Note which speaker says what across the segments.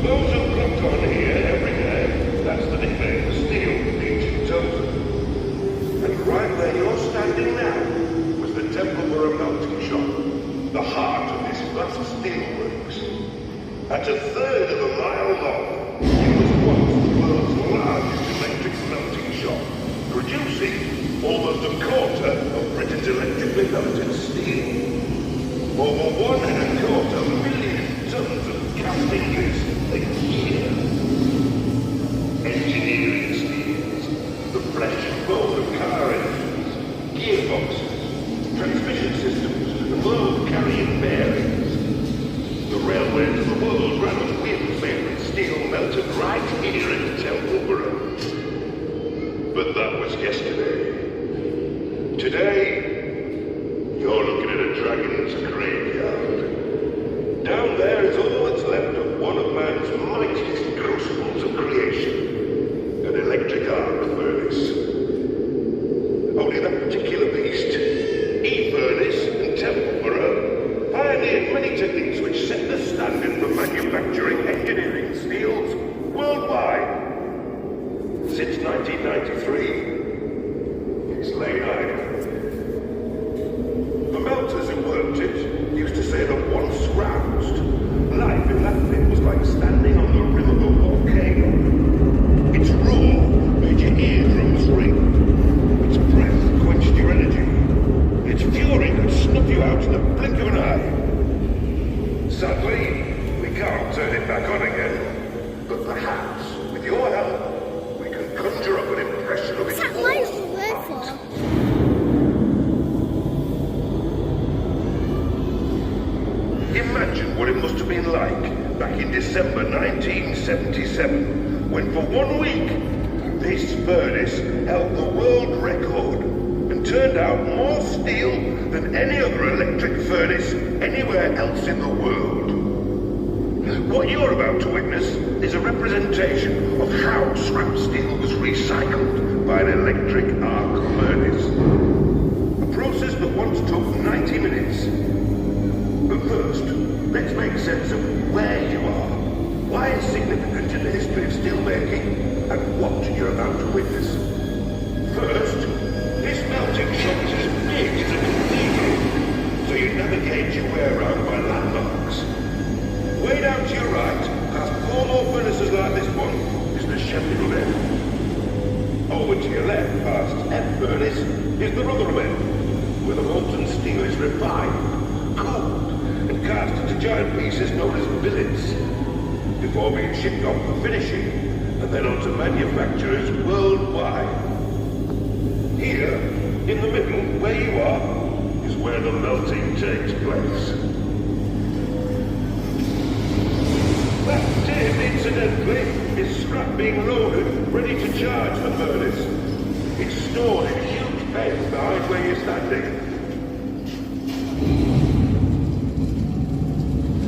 Speaker 1: For those who clocked on here every day, that's the nickname for steel the ancient chosen. And right where you're standing now was the Temple melting shop, the heart of this vast steelworks. At a third of a mile long, it was once the world's largest electric melting shop, producing almost a quarter of Britain's electrically melted steel. Over 1.25 million tons of casting goods a year. Engineering steels, the flesh and bone of car engines, gearboxes, transmission systems, and load-carrying bearings. The railways of the world ran on wind-made steel melted right here in Temple. But that was yesterday. Today, you're looking at a dragon's graveyard. Down there is all that's left of one of man's mightiest crucibles of creation, an electric arc furnace. Only that particular beast, E-furnace and Temple, pioneered many techniques which set the standard for manufacturing engineering steels worldwide. Since 1993, it's laid idle. The melters who worked it used to say that once roused, life in that pit was like standing on the rim of a volcano. Its roar made your eardrums ring. Its breath quenched your energy. Its fury could snuff you out in the blink of an eye. Sadly, we can't turn it back on again. But perhaps, with your help, we can conjure up an impression of its awesome might. Imagine what it must have been like back in December 1977, when for 1 week, this furnace held the world record and turned out more steel than any other electric furnace anywhere else in the world. What you're about to witness is a representation of how scrap steel was recycled by an electric arc furnace. A process that once took 90 minutes. But first, let's make sense of where you are, why it's significant in the history of steelmaking, and what you're about to witness. First, this melting shop is as big as a cathedral, so you navigate your way around by landmarks. Way down to your right, past 4 more furnaces like this one, is the Sheffield end. Over to your left, past F furnace, is the Rotherham end, where the molten steel is refined, cooled, and cast into giant pieces known as billets, before being shipped off for finishing, and then onto manufacturers worldwide. Here, in the middle, where you are, is where the melting takes place. That tin, incidentally, is scrap being loaded, ready to charge the furnace. It's stored in huge beds behind where you're standing.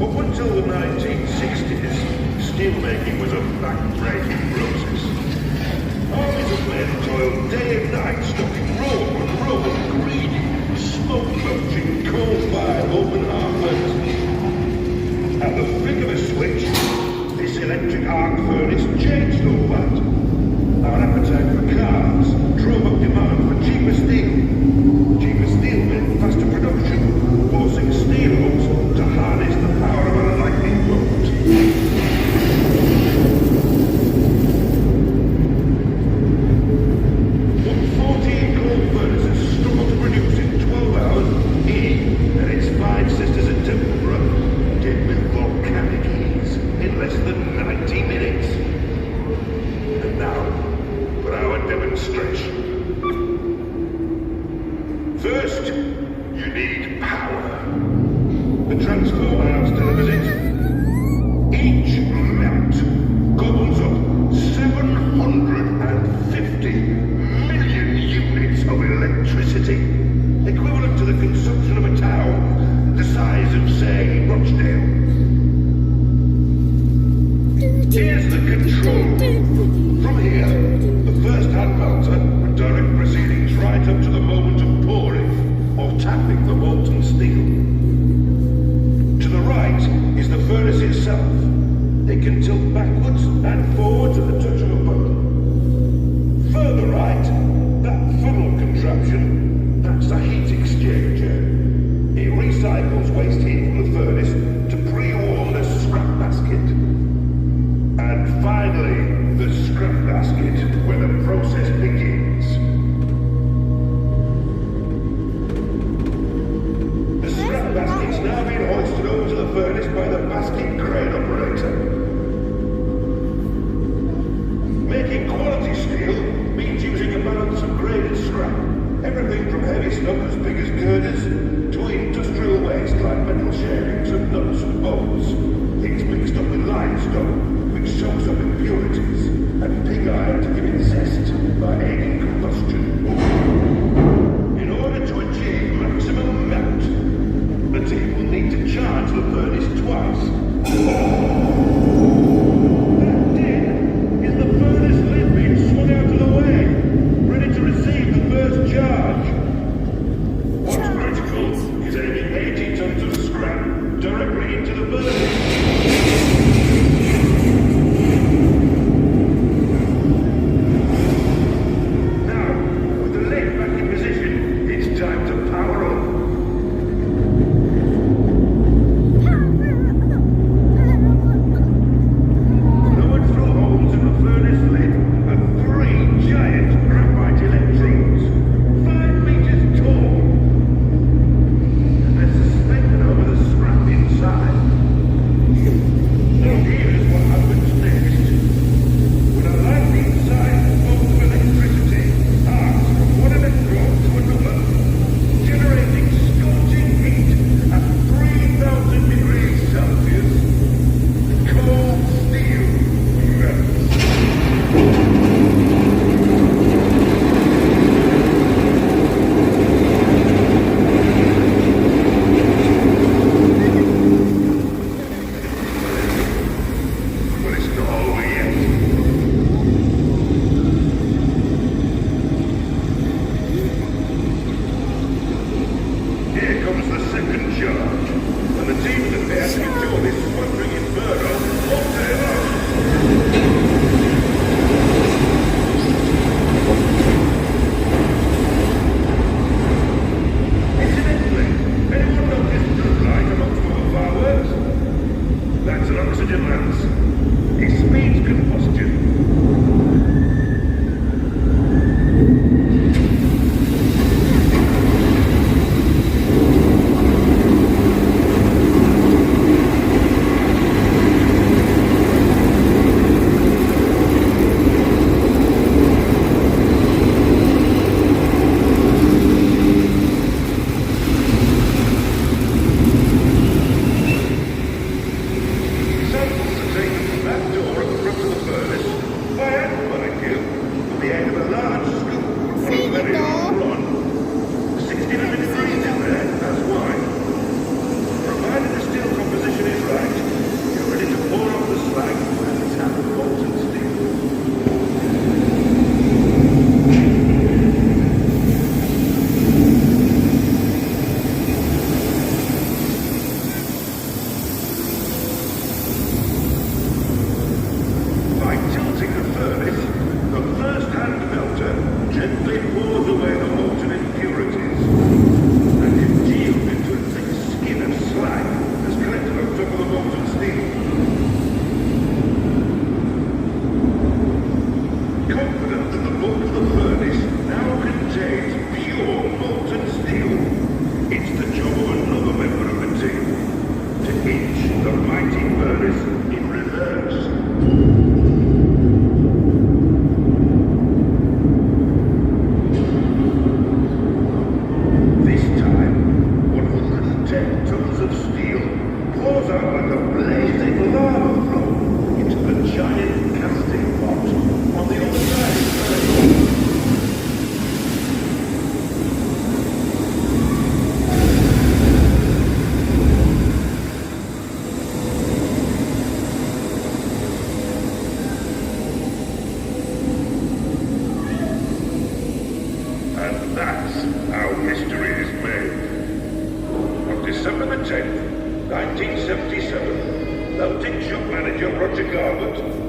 Speaker 1: Up until the 1960s, steelmaking was a back-breaking process. Armies of men toiled day and night, stocking row and row of greedy, smoke-belching, coal-fired open heart furnaces. At the flick of a switch, this electric arc furnace changed all that. Our appetite for cars drove up demand for cheaper steel. Cheaper steel meant faster production, forcing steel hooks to harness the power of a lightning bolt. What 14 coal furnaces struggled to produce in 12 hours, he and its 5 sisters at Temple did with volcanic ease in less than 90 minutes. And now, for our demonstration. First, you need power. The transformer house delivers it. Each melt gobbles up 750 million units of electricity, equivalent to the consumption of a town the size of, say, Rochdale. Here's the control. From here, the first hand melter would It can tilt backwards and forwards at the touch of a button. Further right, that funnel contraption, that's a heat exchanger. It recycles waste heat from the furnace to pre-warm the scrap basket. And finally, the scrap basket, where the process begins. The scrap basket's now being hoisted over to the furnace by the basket crane operator. Making quality steel means using a balance of graded scrap. Everything from heavy stuff as big as girders to industrial waste like metal shavings and nuts and bolts. Things mixed up with limestone, which soaks up impurities, and pig iron to give it zest by aiding combustion. In order to achieve maximum melt, the team will need to charge the furnace twice. That din is the furnace lid being swung out of the way, ready to receive the first charge. What's critical is aiming 80 tons of scrap directly into the furnace.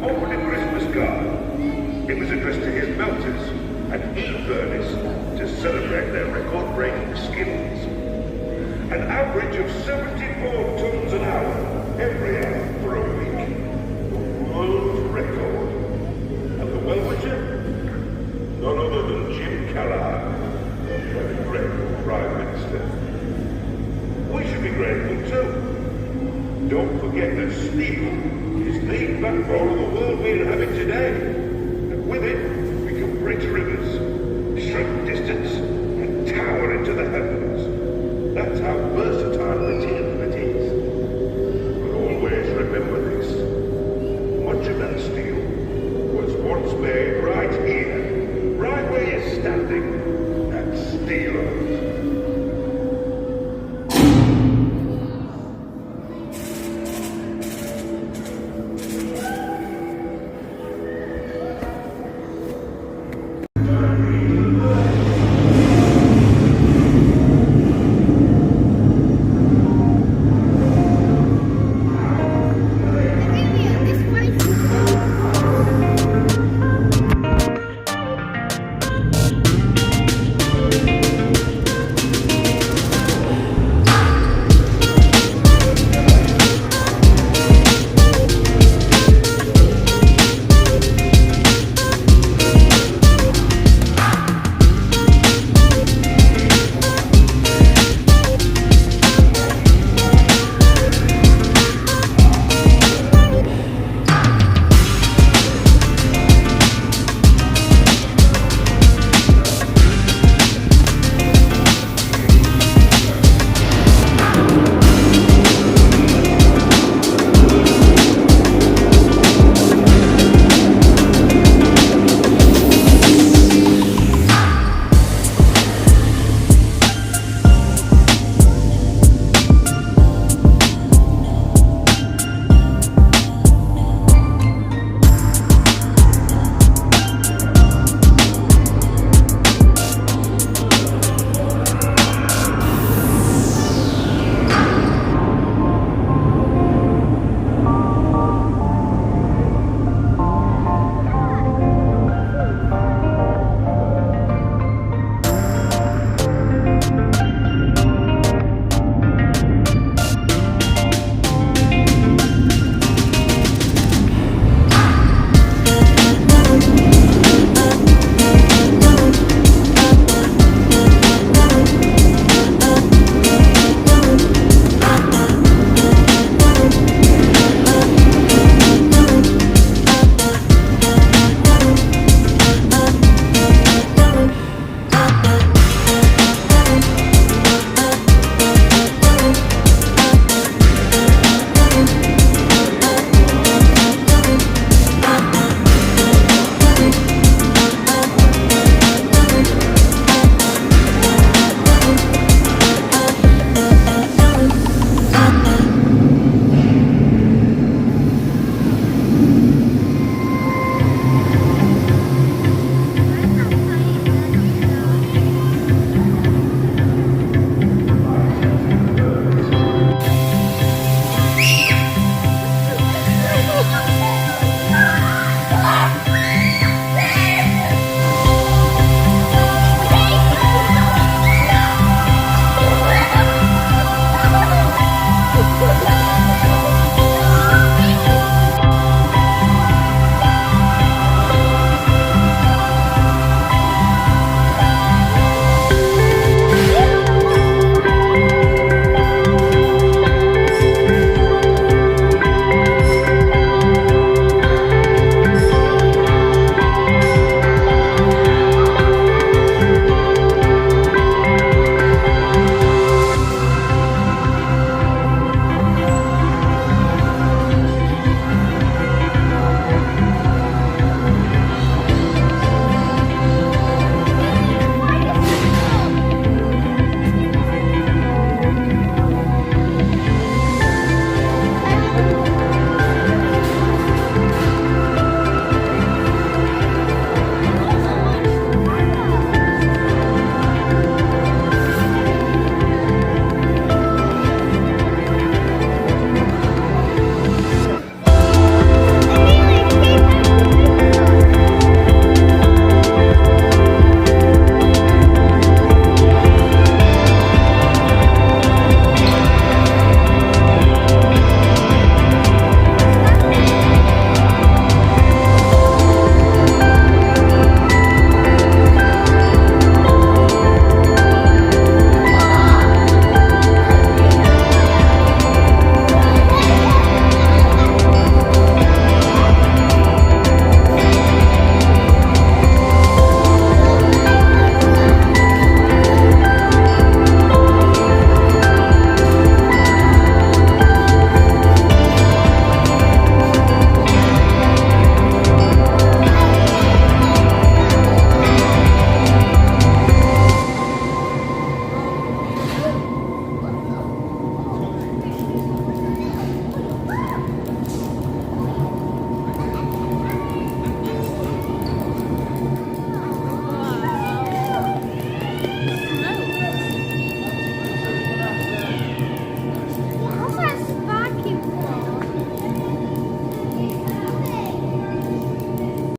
Speaker 1: opened a Christmas card. It was addressed to his melters and e-furnace to celebrate their record-breaking skills. An average of 74 tons an hour every hour for a week. The world record. And the well-wisher? None other than Jim Callaghan, the great Prime Minister. We should be grateful too. Don't forget that steel is the backbone of the world we inhabit today.